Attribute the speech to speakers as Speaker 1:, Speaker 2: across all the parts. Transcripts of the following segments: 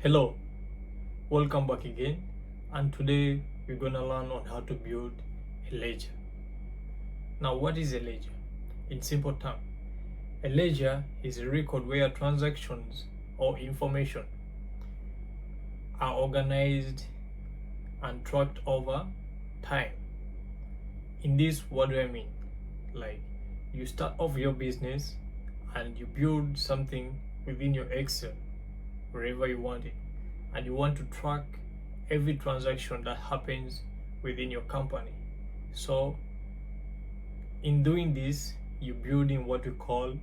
Speaker 1: Hello, welcome back again, and today we're gonna learn on how to build a ledger. Now, what is a ledger? In simple terms, a ledger is a record where transactions or information are organized and tracked over time. In this, what do I mean? Like, you start off your business and you build something within your Excel, wherever you want it, and you want to track every transaction that happens within your company. So in doing this, you're building what we call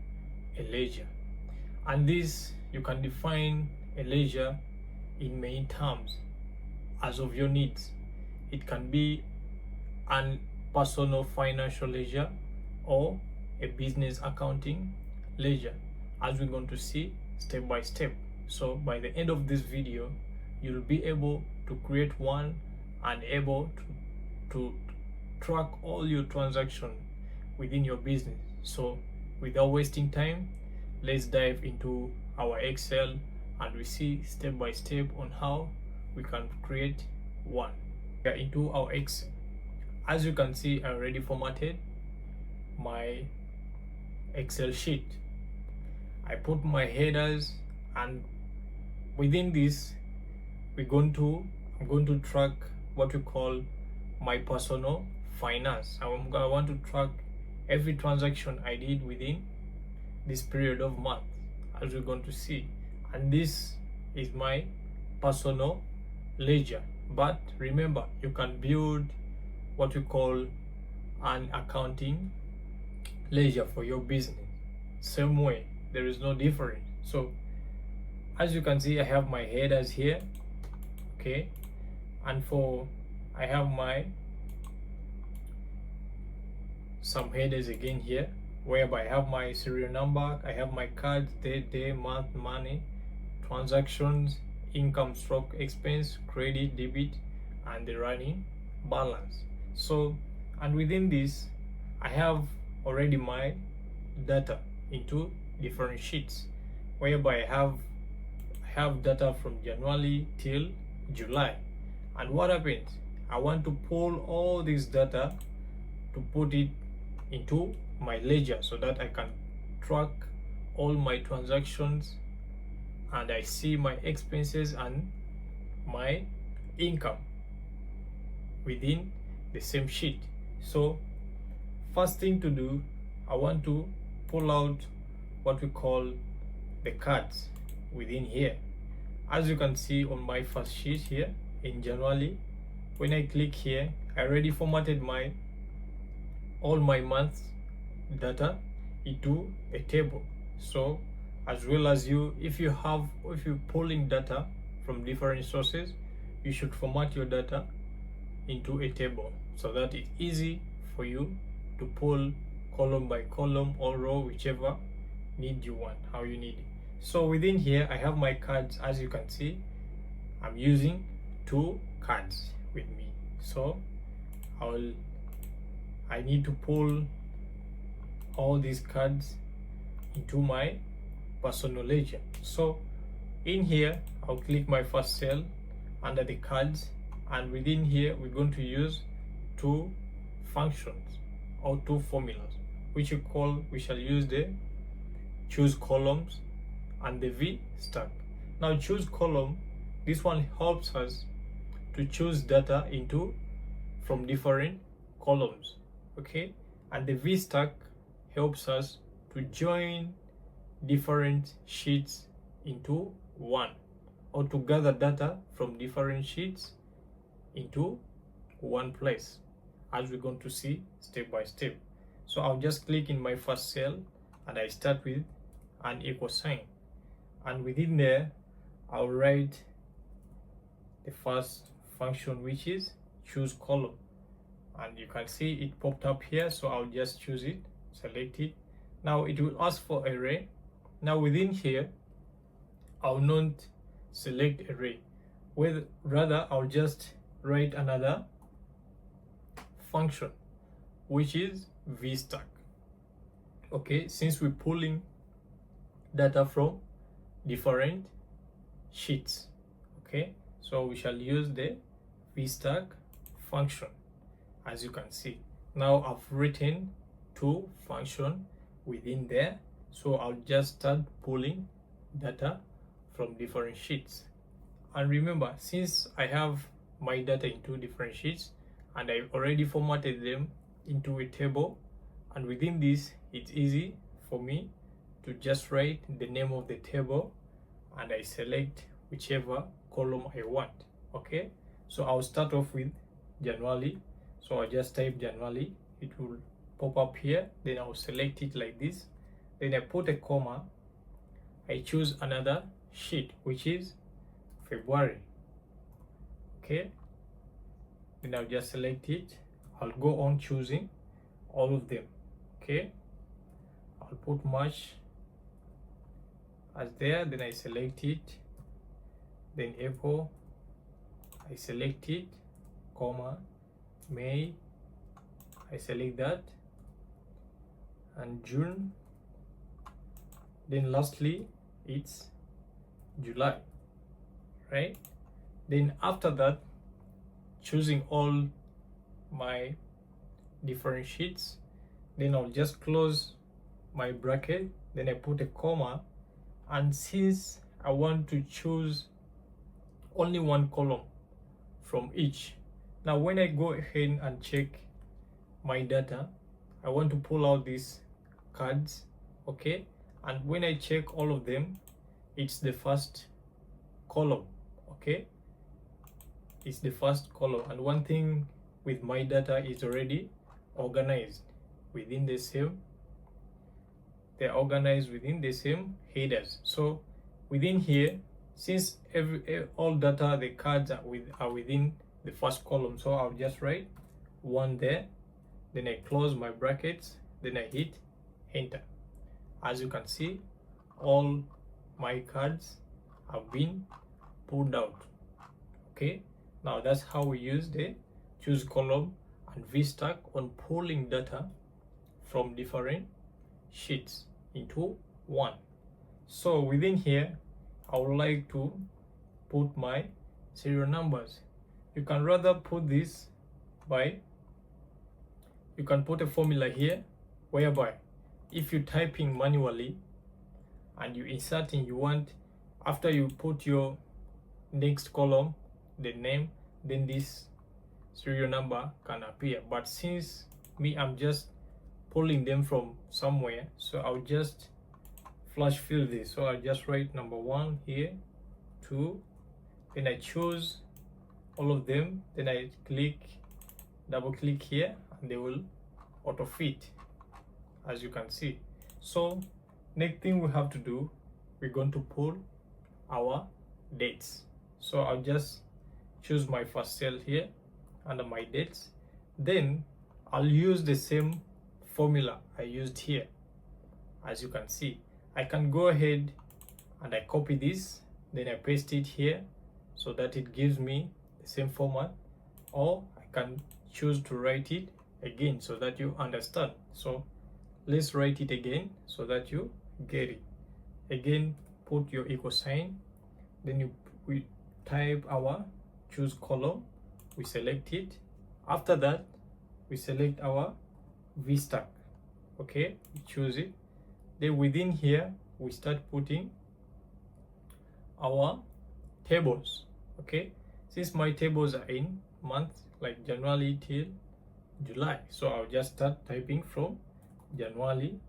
Speaker 1: a ledger, and this you can define a ledger in many terms as of your needs. It can be an personal financial ledger or a business accounting ledger, as we're going to see step by step. So by the end of this video, you'll be able to create one and able to track all your transactions within your business. So without wasting time, let's dive into our Excel and we see step by step on how we can create one. We are into our Excel. As you can see, I already formatted my Excel sheet. I put my headers, and within this I'm going to track what we call my personal finance. I want to track every transaction I did within this period of month, as we're going to see, and this is my personal ledger. But remember, you can build what we call an accounting ledger for your business. Same way, there is no difference. So as you can see, I have my headers here, okay, and I have my some headers again here, whereby I have my serial number, I have my cards, day, month, money, transactions, income stroke expense, credit, debit, and the running balance. So, and within this I have already my data into different sheets, whereby I have data from January till July. And what happens, I want to pull all this data to put it into my ledger so that I can track all my transactions and I see my expenses and my income within the same sheet. So first thing to do, I want to pull out what we call the cards within here. As you can see on my first sheet here in January, when I click here, I already formatted all my months data into a table. So as well as if you're pulling data from different sources, you should format your data into a table so that it's easy for you to pull column by column or row, whichever need you want, how you need it. So within here I have my cards. As you can see, I'm using 2 cards with me, so I need to pull all these cards into my personal ledger. So in here I'll click my first cell under the cards, and within here we're going to use 2 functions or 2 formulas, which we shall use the choose columns and the VSTACK. Now choose column, this one helps us to choose data from different columns, okay, and the VSTACK helps us to join different sheets into one, or to gather data from different sheets into one place, as we're going to see step by step. So I'll just click in my first cell and I start with an equal sign, and within there I'll write the first function, which is choose column, and you can see it popped up here. So I'll just choose it, select it. Now it will ask for array. Now within here I'll not select array, rather I'll just write another function, which is VSTACK. Okay, since we're pulling data from different sheets, Okay, so we shall use the VSTACK function. As you can see, now I've written two functions within there, so I'll just start pulling data from different sheets. And remember, since I have my data in two different sheets and I've already formatted them into a table, and within this it's easy for me to just write the name of the table and I select whichever column I want. Okay, so I'll start off with January, so I just type January, it will pop up here, then I'll select it like this, then I put a comma, I choose another sheet which is February. Okay, then I'll just select it, I'll go on choosing all of them. Okay, I'll put March as there, then I select it, then April, I select it, comma, May, I select that, and June, then lastly it's July, right? Then after that, choosing all my different sheets, then I'll just close my bracket, then I put a comma, and since I want to choose only one column from each, now when I go ahead and check my data, I want to pull out these cards. Okay, and when I check all of them, it's the first column. Okay, it's the first column, and one thing with my data is already organized within the same, they're organized within the same headers. So within here, since all data, the cards are within the first column, so I'll just write one there, then I close my brackets, then I hit enter. As you can see, all my cards have been pulled out. Okay, now that's how we use the choose column and VSTACK on pulling data from different sheets into one. So within here, I would like to put my serial numbers. You can rather put this by, you can put a formula here whereby if you're typing manually and you inserting, you want, after you put your next column, the name, then this serial number can appear. But since me, I'm just pulling them from somewhere, so I'll just flash fill this. So I'll just write number 1 here, 2, then I choose all of them, then I double click here, and they will auto fit, as you can see. So next thing we have to do, we're going to pull our dates. So I'll just choose my first cell here under my dates, then I'll use the same formula I used here. As you can see, I can go ahead and I copy this, then I paste it here so that it gives me the same format, or I can choose to write it again so that you understand. So let's write it again so that you get it. Again, put your equal sign, then we type our choose column, we select it. After that, we select our VSTACK. Okay, we choose it. Then within here, we start putting our tables. Okay, since my tables are in months like January till July, so I'll just start typing from January,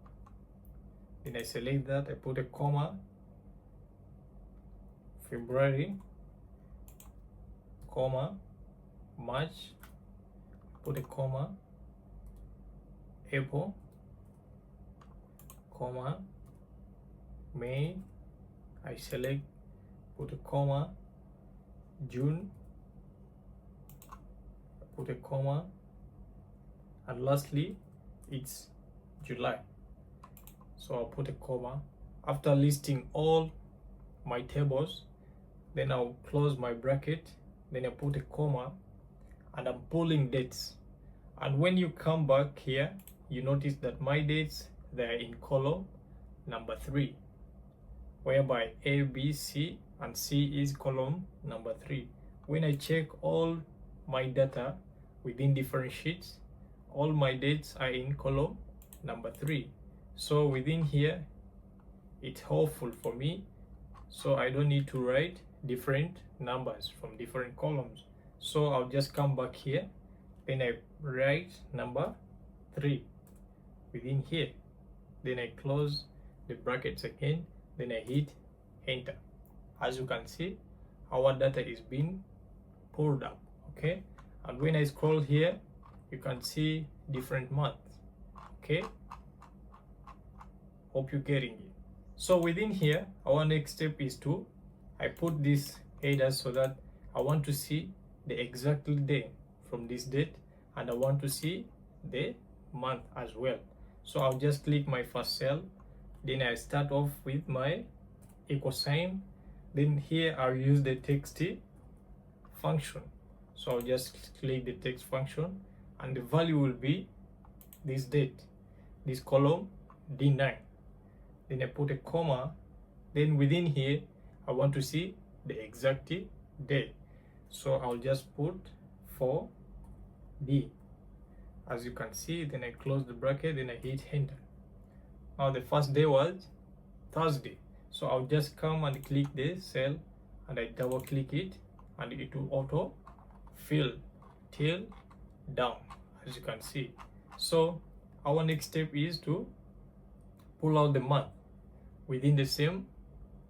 Speaker 1: then I select that, I put a comma, February, comma, March, put a comma, April, comma, May, I select, put a comma, June, put a comma, and lastly it's July, so I'll put a comma. After listing all my tables, then I'll close my bracket, then I put a comma, and I'm pulling dates. And when you come back here, you notice that my dates, they're in column number 3. whereby A, B, C, and C is column number 3. When I check all my data within different sheets, all my dates are in column number 3. So within here, it's helpful for me, so I don't need to write different numbers from different columns. So I'll just come back here, then I write number 3 within here, then I close the brackets again, then I hit enter. As you can see, our data is being pulled up. Okay, and when I scroll here, you can see different months. Okay, hope you're getting it. So within here, our next step is to I put this headers so that I want to see the exact day from this date, and I want to see the month as well. So I'll just click my first cell, then I start off with my equal sign, then here I'll use the text function. So I'll just click the text function, and the value will be this date, this column D9. Then I put a comma, then within here I want to see the exact day, so I'll just put 4D. As you can see, then I close the bracket, then I hit enter. Now the first day was Thursday, so I'll just come and click the cell, and I double click it, and it will auto fill till down, as you can see. So our next step is to pull out the month within the same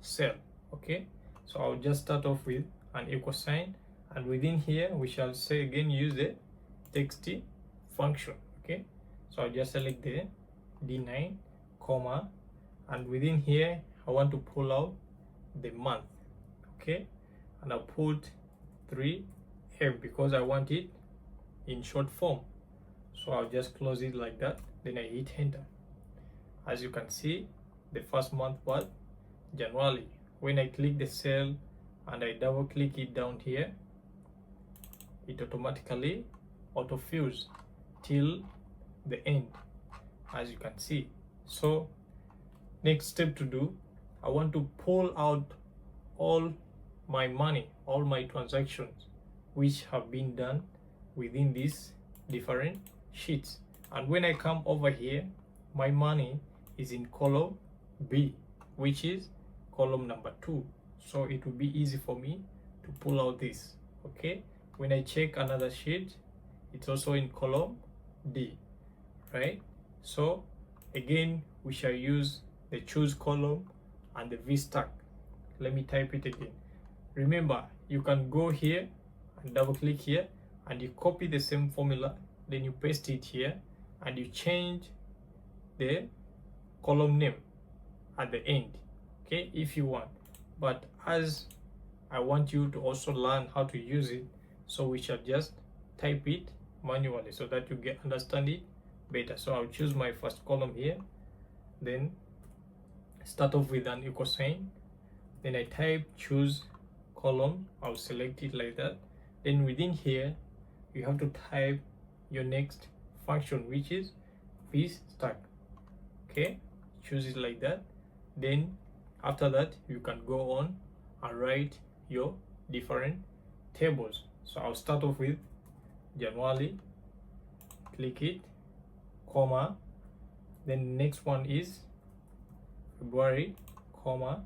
Speaker 1: cell. Okay, so I'll just start off with an equal sign, and within here we shall say again use the text function. Okay, so I'll just select the D9 comma, and within here I want to pull out the month. Okay, and I'll put 3M because I want it in short form, so I'll just close it like that, then I hit enter. As you can see, the first month was January. When I click the cell and I double click it down here, it automatically autofills till the end, as you can see. So next step to do, I want to pull out all my money, all my transactions which have been done within these different sheets. And when I come over here, my money is in column B, which is column number 2, so it will be easy for me to pull out this. Okay, when I check another sheet, it's also in column D, right? So again, we shall use the choose column and the VSTACK. Let me type it again. Remember, you can go here and double click here, and you copy the same formula, then you paste it here, and you change the column name at the end, okay, if you want. But as I want you to also learn how to use it, so we shall just type it manually so that you understand it better. So I'll choose my first column here, then start off with an equal sign, then I type choose column, I'll select it like that. Then within here you have to type your next function, which is VSTACK. Okay, choose it like that. Then after that you can go on and write your different tables. So I'll start off with January, click it, comma, then next one is February, comma,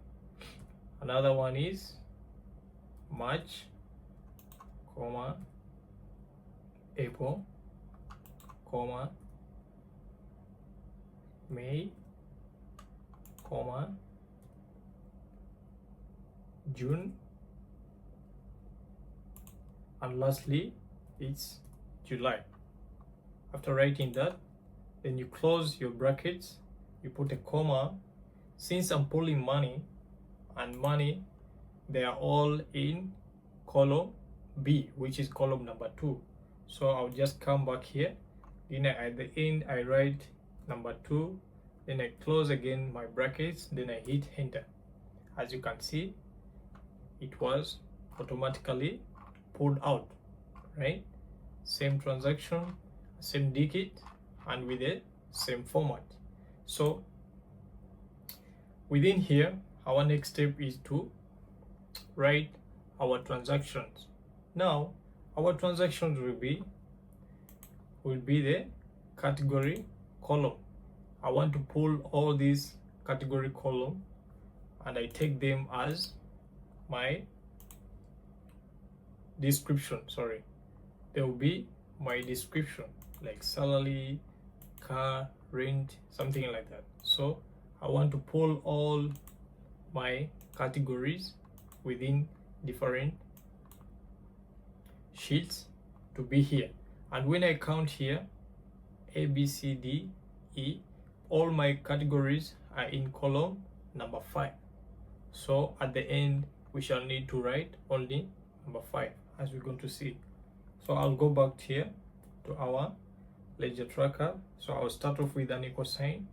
Speaker 1: another one is March, comma, April, comma, May, comma, June, and lastly it's July. After writing that, then you close your brackets, you put a comma. Since I'm pulling money and money, they are all in column B, which is column number 2, so I'll just come back here, then at the end I write number 2, then I close again my brackets, then I hit enter. As you can see, it was automatically pulled out, right? Same transaction, same digit, and with the same format. So within here our next step is to write our transactions. Now our transactions will be the category column. I want to pull all these category column and I take them as my description. Sorry, there will be my description, like salary, car, rent, something like that. So I want to pull all my categories within different sheets to be here. And when I count here, A, B, C, D, E, all my categories are in column number 5. So at the end, we shall need to write only number 5, as we're going to see. So I'll go back here to our ledger tracker. So I'll start off with an equal sign.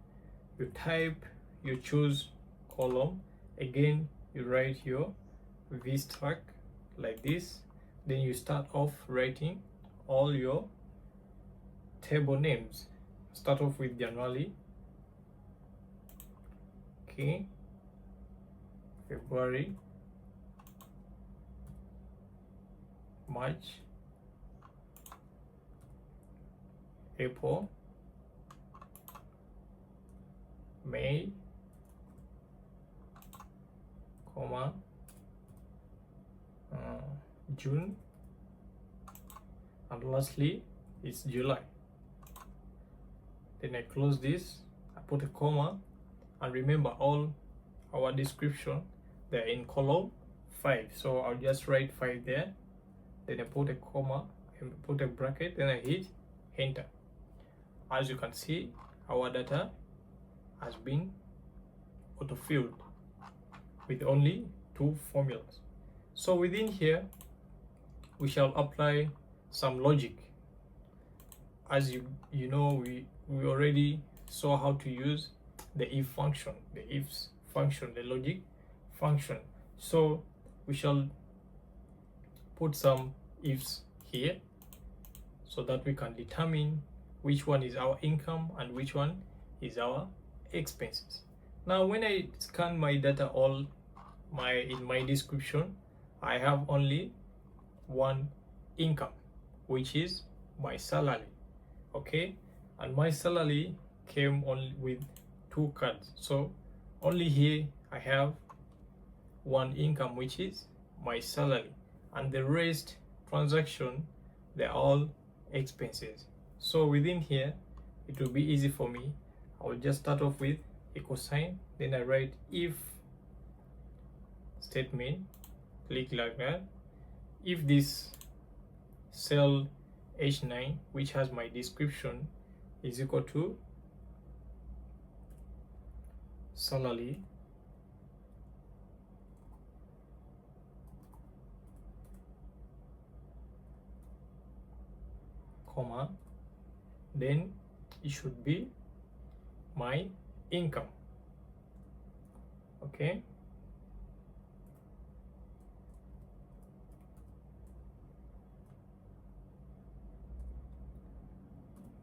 Speaker 1: You type, you choose column. Again, you write your VSTACK like this. Then you start off writing all your table names. Start off with January, okay, February, March, April, May, comma, June, and lastly it's July. Then I close this, I put a comma, and remember all our description, they're in column 5, so I'll just write 5 there. Then I put a comma and put a bracket, then I hit enter. As you can see, our data has been auto-filled with only 2 formulas. So within here, we shall apply some logic. As you know, we already saw how to use the if function, the ifs function, the logic function. So we shall put some ifs here so that we can determine which one is our income and which one is our expenses. Now when I scan my data in my description, I have only one income, which is my salary, okay, and my salary came only with 2 cards, so only here I have one income, which is my salary, and the rest transaction, they're all expenses. So within here it will be easy for me. I will just start off with equal sign, then I write if statement, click like that. If this cell H9, which has my description, is equal to salary, comma, then it should be my income, okay.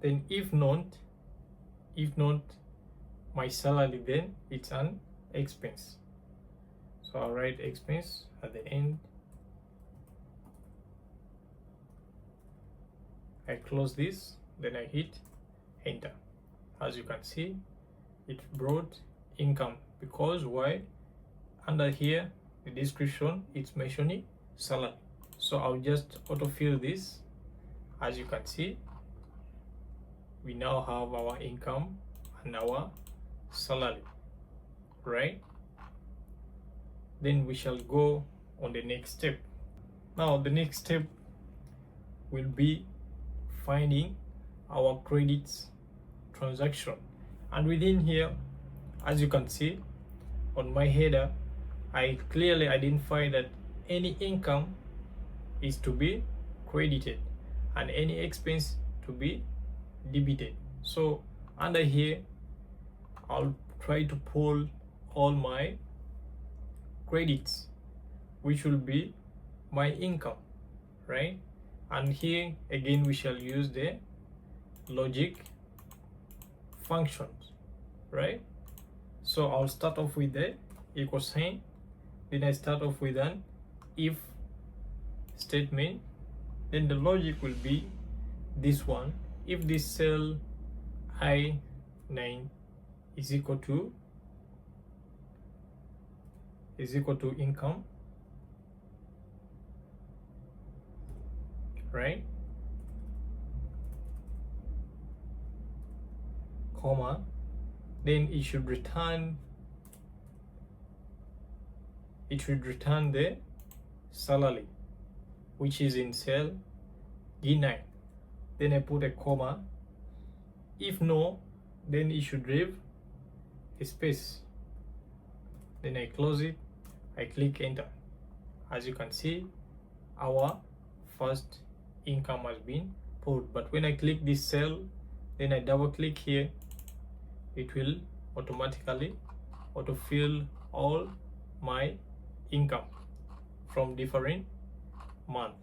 Speaker 1: Then if not my salary, then it's an expense. So I'll write expense at the end. I close this, then I hit enter. As you can see, it brought income, because why? Under here the description, it's mentioning salary. So I'll just autofill this. As you can see, we now have our income and our salary, right? Then we shall go on the next step. Now the next step will be finding our credits transaction, and within here, as you can see on my header, I clearly identify that any income is to be credited and any expense to be debited. So under here I'll try to pull all my credits, which will be my income, right? And here again we shall use the logic functions, right? So I'll start off with the equal sign. Then I start off with an if statement. Then the logic will be this one. If this cell I9 is equal to income, right, comma, then it should return the salary, which is in cell D9. Then I put a comma. If no, then it should leave a space. Then I close it, I click enter. As you can see, our first income has been put. But when I click this cell, then I double click here, it will automatically autofill all my income from different month,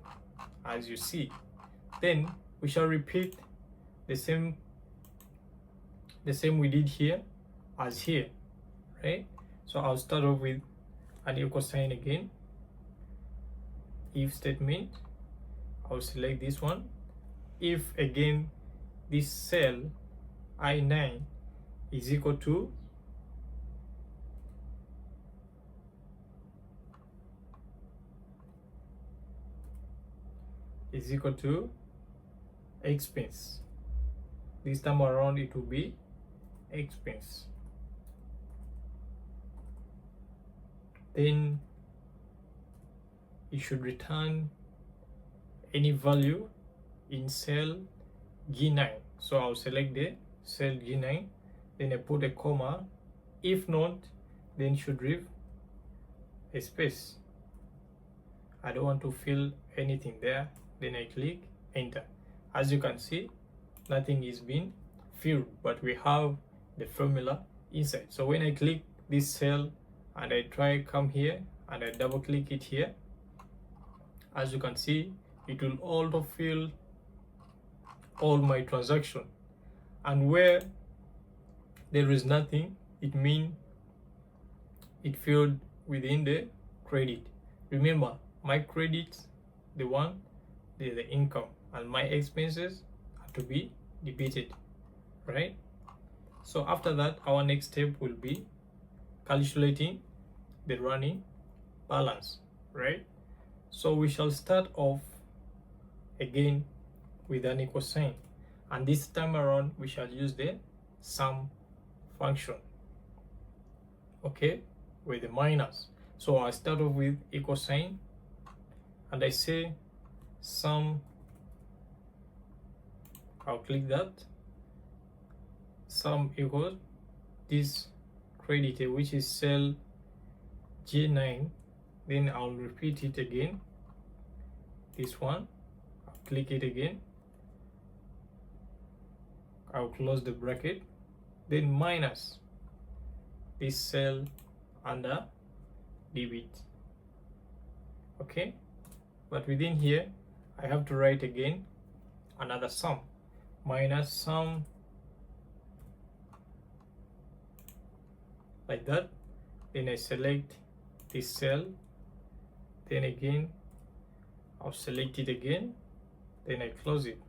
Speaker 1: as you see. Then we shall repeat the same we did here as here, right? So I'll start off with an equal sign again, if statement. I'll select this one. If again this cell I9 is equal to expense. This time around it will be expense. Then it should return any value in cell G9. So I'll select the cell G9, then I put a comma. If not, then should leave a space. I don't want to fill anything there. Then I click enter. As you can see, nothing is being filled, but we have the formula inside. So when I click this cell and I try come here and I double click it here, as you can see, it will auto fill all my transaction. And where there is nothing, it means it filled within the credit. Remember, my credits, the income, and my expenses are to be debited, right? So after that, our next step will be calculating the running balance, right? So we shall start off again with an equal sign, and this time around we shall use the sum function, okay, with the minus. So I start off with equal sign and I say sum. I'll click that, sum equals this credited, which is cell G9. Then I'll repeat it again, this one. I'll click it again, I'll close the bracket, then minus this cell under debit, okay. But within here I have to write again another sum, minus sum, like that. Then I select this cell, then again I'll select it again, then I close it,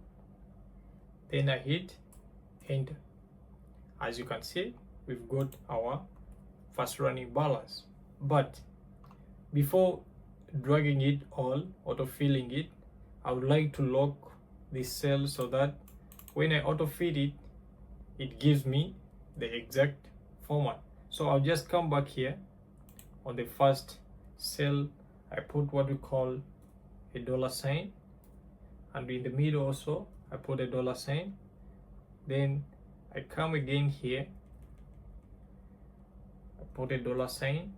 Speaker 1: then I hit enter. As you can see, we've got our first running balance. But before dragging it all, auto-filling it, I would like to lock this cell so that when I auto-fill it, it gives me the exact format. So I'll just come back here on the first cell. I put what we call a $sign, and in the middle also I put a $sign. Then I come again here, I put a $sign.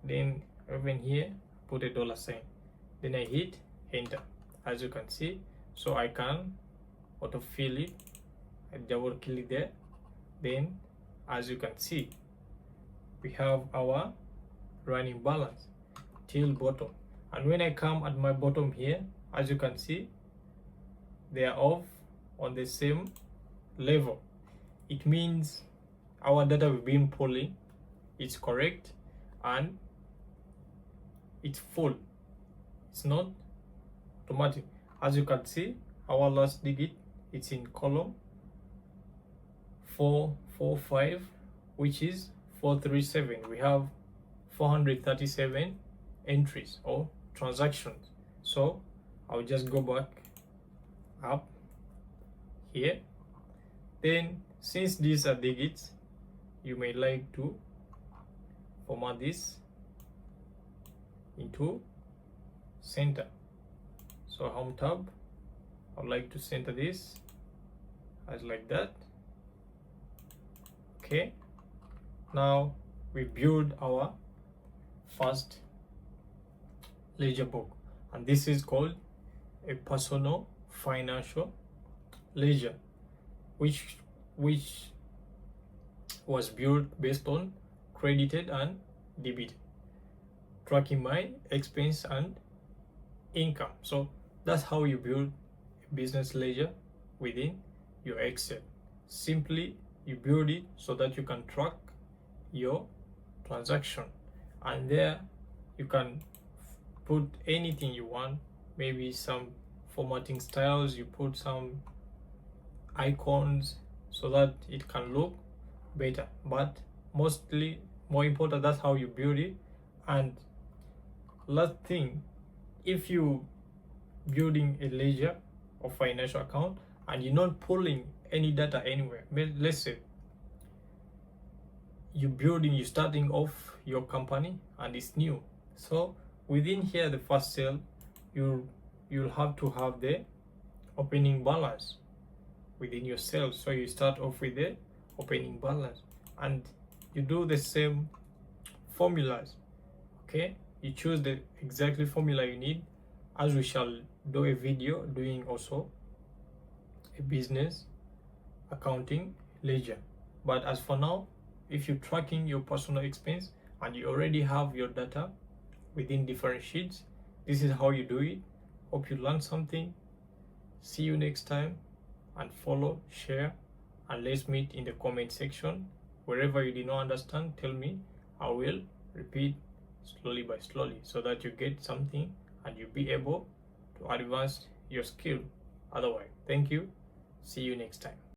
Speaker 1: Then even here put a $sign. Then I hit enter, as you can see. So I can auto-fill it. I double click there. Then as you can see, we have our running balance till bottom. And when I come at my bottom here, as you can see, they are off on the same level. It means our data we've been pulling it's correct and it's full. It's not automatic. As you can see, our last digit, it's in column 445, which is 437. We have 437 entries or transactions. So I'll just go back up here. Then since these are digits, you may like to format this into center. So home tab, I'd like to center this as like that. Okay, now we build our first ledger book, and this is called a personal financial ledger, which was built based on credited and debit, tracking my expense and income. So that's how you build a business ledger within your Excel. Simply you build it so that you can track your transaction, and there you can put anything you want, maybe some formatting styles, you put some icons so that it can look better, but mostly more important, that's how you build it. And last thing, if you building a ledger or financial account and you're not pulling any data anywhere, let's say you're starting off your company and it's new, so within here the first cell you'll have to have the opening balance within your cell. So you start off with the opening balance and you do the same formulas. Okay, you choose the exactly formula you need, as we shall do a video doing also a business accounting ledger. But as for now, if you're tracking your personal expense and you already have your data within different sheets, this is how you do it. Hope you learned something. See you next time, and follow, share, and let's meet in the comment section. Wherever you did not understand, tell me. I will repeat slowly by slowly so that you get something and you'll be able to advance your skill. Otherwise, thank you. See you next time.